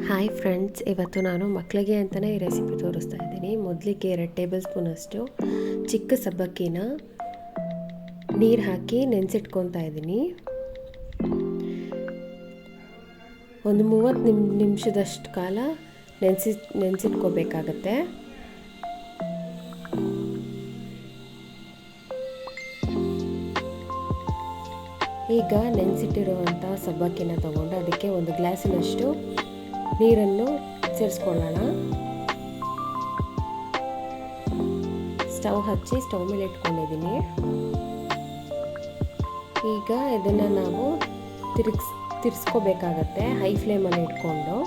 Hi friends, ಇವತ್ತು ನಾನು ಮಕ್ಕಳಿಗೆ ಅಂತಲೇ ಈ ರೆಸಿಪಿ ತೋರಿಸ್ತಾ ಇದ್ದೀನಿ. ಮೊದಲಿಗೆ 2 ಟೇಬಲ್ ಸ್ಪೂನಷ್ಟು ಚಿಕ್ಕ ಸಬ್ಬಕ್ಕಿನ ನೀರು ಹಾಕಿ ನೆನೆಸಿಟ್ಕೊತಾ ಇದ್ದೀನಿ. ಒಂದು 30 ನಿಮಿಷದಷ್ಟು ಕಾಲ ನೆನೆಸಿಟ್ಕೋಬೇಕಾಗತ್ತೆ. ಈಗ ನೆನೆಸಿಟ್ಟಿರುವಂಥ ಸಬ್ಬಕ್ಕಿನ ತಗೊಂಡು ಅದಕ್ಕೆ ಒಂದು ಗ್ಲಾಸಿನಷ್ಟು ನೀರನ್ನು ಸೇರಿಸ್ಕೊಳ್ಳೋಣ. ಸ್ಟವ್ ಹಚ್ಚಿ ಸ್ಟವ್ ಮೇಲೆ ಇಟ್ಕೊಂಡಿದ್ದೀನಿ. ಈಗ ಇದನ್ನು ನಾವು ತಿರ್ಸ್ಕೋಬೇಕಾಗತ್ತೆ. ಹೈ ಫ್ಲೇಮಲ್ಲಿ ಇಟ್ಕೊಂಡು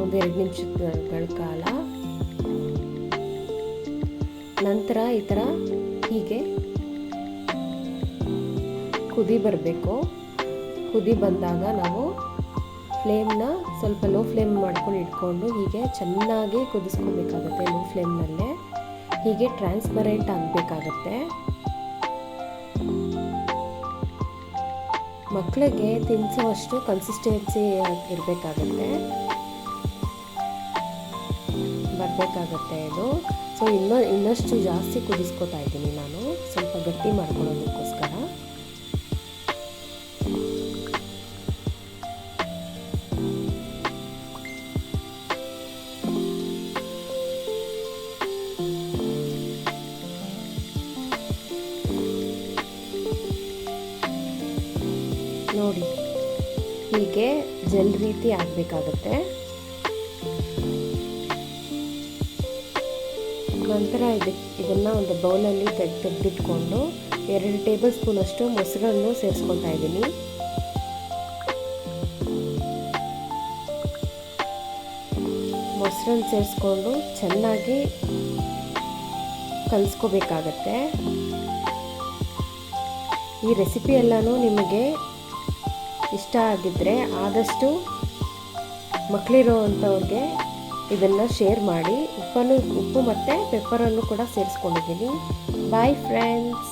ಒಂದು 2 ನಿಮಿಷಗಳ ಕಾಲ. ನಂತರ ಈ ಥರ ಹೀಗೆ ಕುದಿ ಬರಬೇಕು. ಕುದಿ ಬಂದಾಗ ನಾವು ಫ್ಲೇಮ್ನ ಸ್ವಲ್ಪ ಲೋ ಫ್ಲೇಮ್ ಮಾಡ್ಕೊಂಡು ಇಟ್ಕೊಂಡು ಹೀಗೆ ಚೆನ್ನಾಗಿ ಕುದಿಸ್ಕೋಬೇಕಾಗತ್ತೆ. ಲೋ ಫ್ಲೇಮ್ನಲ್ಲೇ ಹೀಗೆ ಟ್ರಾನ್ಸ್ಪರೆಂಟ್ ಆಗಬೇಕಾಗತ್ತೆ. ಮಕ್ಕಳಿಗೆ ತಿನ್ನಿಸುವಷ್ಟು ಕನ್ಸಿಸ್ಟೆನ್ಸಿ ಇರಬೇಕಾಗತ್ತೆ, ಬರಬೇಕಾಗತ್ತೆ ಇದು. ಸೊ ಇನ್ನಷ್ಟು ಜಾಸ್ತಿ ಕುದಿಸ್ಕೋತಾ ಇದ್ದೀನಿ ನಾನು, ಸ್ವಲ್ಪ ಗಟ್ಟಿ ಮಾಡ್ಕೊಳ್ಳೋದಕ್ಕೋಸ್ಕರ. ನೋಡಿ, ಹೀಗೆ ಜೆಲ್ ರೀತಿ ಆಗಬೇಕಾಗತ್ತೆ. ನಂತರ ಇದನ್ನು ಒಂದು ಬೌಲಲ್ಲಿ ತೆಗೆದಿಟ್ಕೊಂಡು 2 ಟೇಬಲ್ ಸ್ಪೂನಷ್ಟು ಮೊಸರನ್ನು ಸೇರಿಸ್ಕೊತಾ ಇದ್ದೀನಿ. ಮೊಸರನ್ನು ಸೇರಿಸ್ಕೊಂಡು ಚೆನ್ನಾಗಿ ಕಲಿಸ್ಕೋಬೇಕಾಗತ್ತೆ. ಈ ರೆಸಿಪಿ ಎಲ್ಲನೂ ನಿಮಗೆ ಇಷ್ಟ ಆಗಿದ್ದರೆ ಆದಷ್ಟು ಮಕ್ಕಳಿರೋವಂಥವ್ರಿಗೆ ಇದನ್ನು ಶೇರ್ ಮಾಡಿ. ಉಪ್ಪು ಮತ್ತು ಪೆಪ್ಪರನ್ನು ಕೂಡ ಸೇರಿಸ್ಕೊಂಡಿದ್ದೀನಿ. Bye friends.